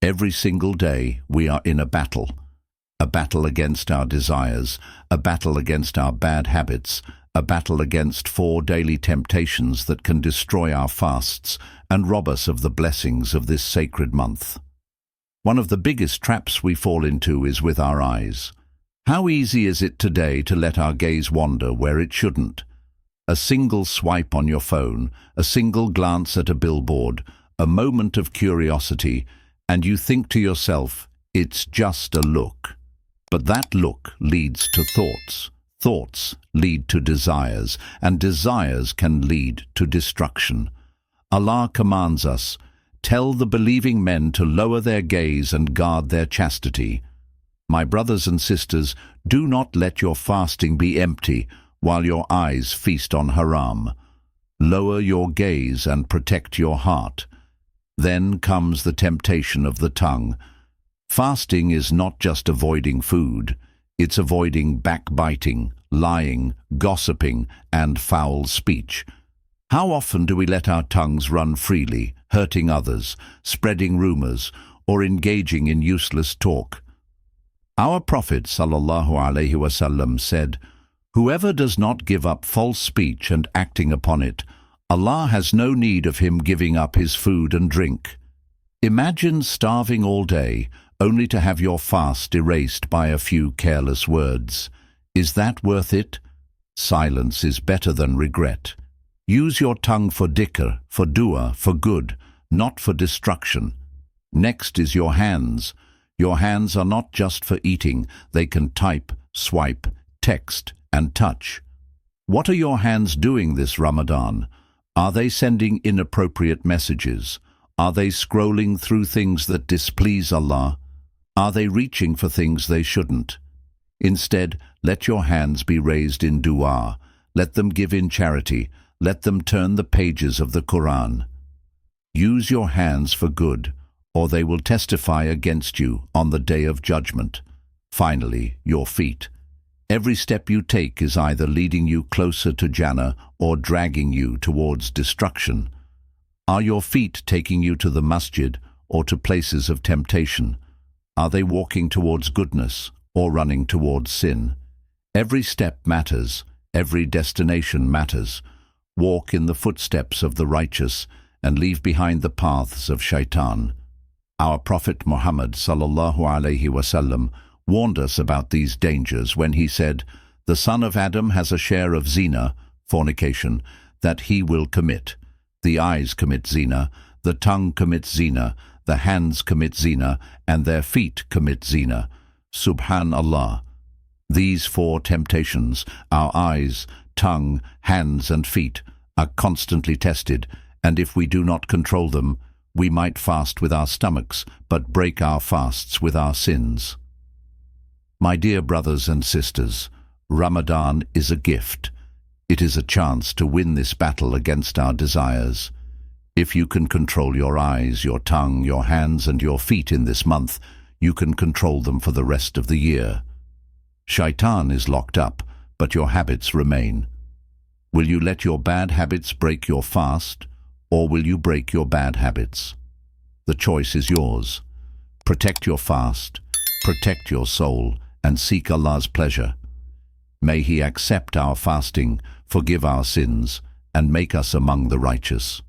Every single day we are in a battle against our desires, a battle against our bad habits, a battle against 4 daily temptations that can destroy our fasts and rob us of the blessings of this sacred month. One of the biggest traps we fall into is with our eyes. How easy is it today to let our gaze wander where it shouldn't? A single swipe on your phone, a single glance at a billboard, a moment of curiosity, and you think to yourself, it's just a look. But that look leads to thoughts. Thoughts lead to desires, and desires can lead to destruction. Allah commands us, "Tell the believing men to lower their gaze and guard their chastity." My brothers and sisters, do not let your fasting be empty while your eyes feast on haram. Lower your gaze and protect your heart. Then comes the temptation of the tongue. Fasting is not just avoiding food, it's avoiding backbiting, lying, gossiping, and foul speech. How often do we let our tongues run freely, hurting others, spreading rumors, or engaging in useless talk? Our Prophet ﷺ said, "Whoever does not give up false speech and acting upon it, Allah has no need of him giving up his food and drink." Imagine starving all day, only to have your fast erased by a few careless words. Is that worth it? Silence is better than regret. Use your tongue for dhikr, for dua, for good, not for destruction. Next is your hands. Your hands are not just for eating, they can type, swipe, text, and touch. What are your hands doing this Ramadan? Are they sending inappropriate messages? Are they scrolling through things that displease Allah? Are they reaching for things they shouldn't? Instead, let your hands be raised in dua. Let them give in charity. Let them turn the pages of the Quran. Use your hands for good, or they will testify against you on the day of judgment. Finally, your feet. Every step you take is either leading you closer to Jannah or dragging you towards destruction. Are your feet taking you to the masjid or to places of temptation? Are they walking towards goodness or running towards sin? Every step matters. Every destination matters. Walk in the footsteps of the righteous and leave behind the paths of shaitan. Our Prophet Muhammad ﷺ warned us about these dangers when he said, "The son of Adam has a share of zina, fornication, that he will commit. The eyes commit zina, the tongue commits zina, the hands commit zina, and their feet commit zina." Subhanallah. These 4 temptations, our eyes, tongue, hands, and feet, are constantly tested, and if we do not control them, we might fast with our stomachs, but break our fasts with our sins. My dear brothers and sisters, Ramadan is a gift. It is a chance to win this battle against our desires. If you can control your eyes, your tongue, your hands, and your feet in this month, you can control them for the rest of the year. Shaitan is locked up, but your habits remain. Will you let your bad habits break your fast, or will you break your bad habits? The choice is yours. Protect your fast, protect your soul, and seek Allah's pleasure. May He accept our fasting, forgive our sins, and make us among the righteous.